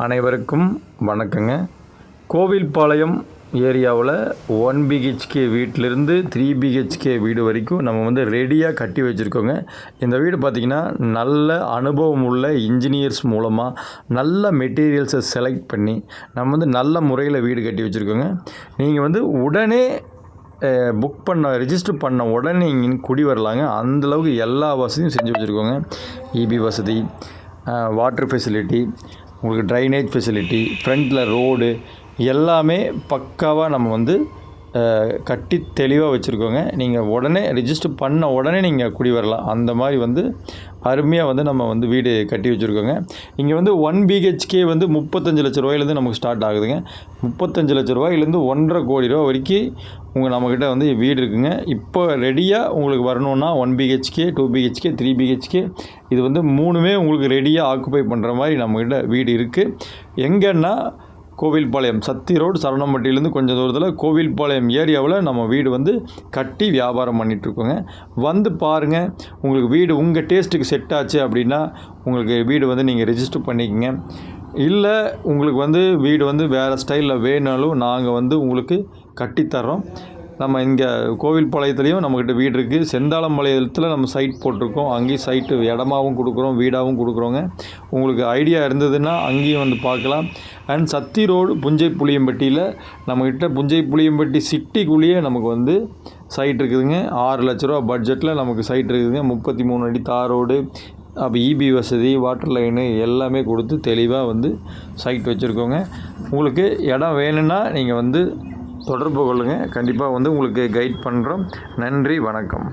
அனைவருக்கும் வணக்கங்க. கோவில்பாளையம் ஏரியாவில் 1 பிஹெச்கே வீட்டிலிருந்து 3 பிஹெச்கே வீடு வரைக்கும் நம்ம வந்து ரெடியாக கட்டி வச்சுருக்கோங்க. இந்த வீடு பார்த்திங்கன்னா நல்ல அனுபவம் உள்ள இன்ஜினியர்ஸ் மூலமாக நல்ல மெட்டீரியல்ஸை செலக்ட் பண்ணி நம்ம வந்து நல்ல முறையில் வீடு கட்டி வச்சுருக்கோங்க. நீங்கள் வந்து உடனே புக் பண்ண ரிஜிஸ்டர் பண்ண உடனே இங்கே குடி வரலாங்க. அந்தளவுக்கு எல்லா வசதியும் செஞ்சு வச்சுருக்கோங்க. இபி வசதி, வாட்டர் ஃபெசிலிட்டி, உங்களுக்கு ட்ரைனேஜ் ஃபெசிலிட்டி, ஃப்ரண்ட்டில் ரோடு எல்லாமே பக்காவாக நம்ம வந்து கட்டி தெளிவாக வச்சுருக்கோங்க. நீங்கள் உடனே ரிஜிஸ்டர் பண்ண உடனே நீங்கள் குடி வரலாம். அந்த மாதிரி வந்து அருமையாக வந்து நம்ம வந்து வீடு கட்டி வச்சுருக்கோங்க. இங்கே வந்து 1 பிஹெச்கே வந்து 35 லட்ச ரூபாயிலேருந்து நமக்கு ஸ்டார்ட் ஆகுதுங்க. 35 லட்ச ரூபாயிலேருந்து 1.5 கோடி ரூபா வரைக்கும் நம்மக்கிட்ட வந்து வீடு இருக்குங்க. இப்போ ரெடியாக உங்களுக்கு வரணுன்னா 1 பிஹெச்கே, 2 பிஹெச்கே, 3 பிஹெச்கே இது வந்து 3மே உங்களுக்கு ரெடியாக ஆக்குப்பை பண்ணுற மாதிரி நம்மக்கிட்ட வீடு இருக்குது. எங்கன்னா கோவில்பாளையம் சத்தி ரோடு, சரவணம்பட்டியிலேருந்து கொஞ்சம் தூரத்தில் கோவில்பாளையம் ஏரியாவில் நம்ம வீடு வந்து கட்டி வியாபாரம் பண்ணிகிட்ருக்கோங்க. வந்து பாருங்கள். உங்களுக்கு வீடு உங்கள் டேஸ்ட்டுக்கு செட் ஆச்சு அப்படின்னா உங்களுக்கு வீடு வந்து நீங்கள் ரெஜிஸ்டர் பண்ணிக்கங்க. இல்லை உங்களுக்கு வந்து வீடு வந்து வேறு ஸ்டைலில் வேணாலும் நாங்கள் வந்து உங்களுக்கு கட்டித்தரோம். நம்ம இங்கே கோவில்பாளையத்துலேயும் நம்மக்கிட்ட வீடு இருக்குது. செந்தாளம்பாளையத்தில் நம்ம சைட் போட்டிருக்கோம். அங்கேயும் சைட்டு இடமாகவும் கொடுக்குறோம், வீடாகவும் கொடுக்குறோங்க. உங்களுக்கு ஐடியா இருந்ததுன்னா அங்கேயும் வந்து பார்க்கலாம். அண்ட் சத்தி ரோடு புஞ்சை புளியம்பட்டியில் நம்மக்கிட்ட புஞ்சை புளியம்பட்டி சிட்டிக்குள்ளேயே நமக்கு வந்து சைட் இருக்குதுங்க. 6 லட்ச ரூபா பட்ஜெட்டில் நமக்கு சைட் இருக்குதுங்க. 33 அடி தார் ரோடு, அப்போ இபி வசதி, வாட்டர் லைனு எல்லாமே கொடுத்து தெளிவாக வந்து சைட் வச்சுருக்கோங்க. உங்களுக்கு இடம் வேணும்னா நீங்கள் வந்து தொடர்பு கொள்ளுங்கள். கண்டிப்பாக வந்து உங்களுக்கு கைட் பண்ணுறோம். நன்றி, வணக்கம்.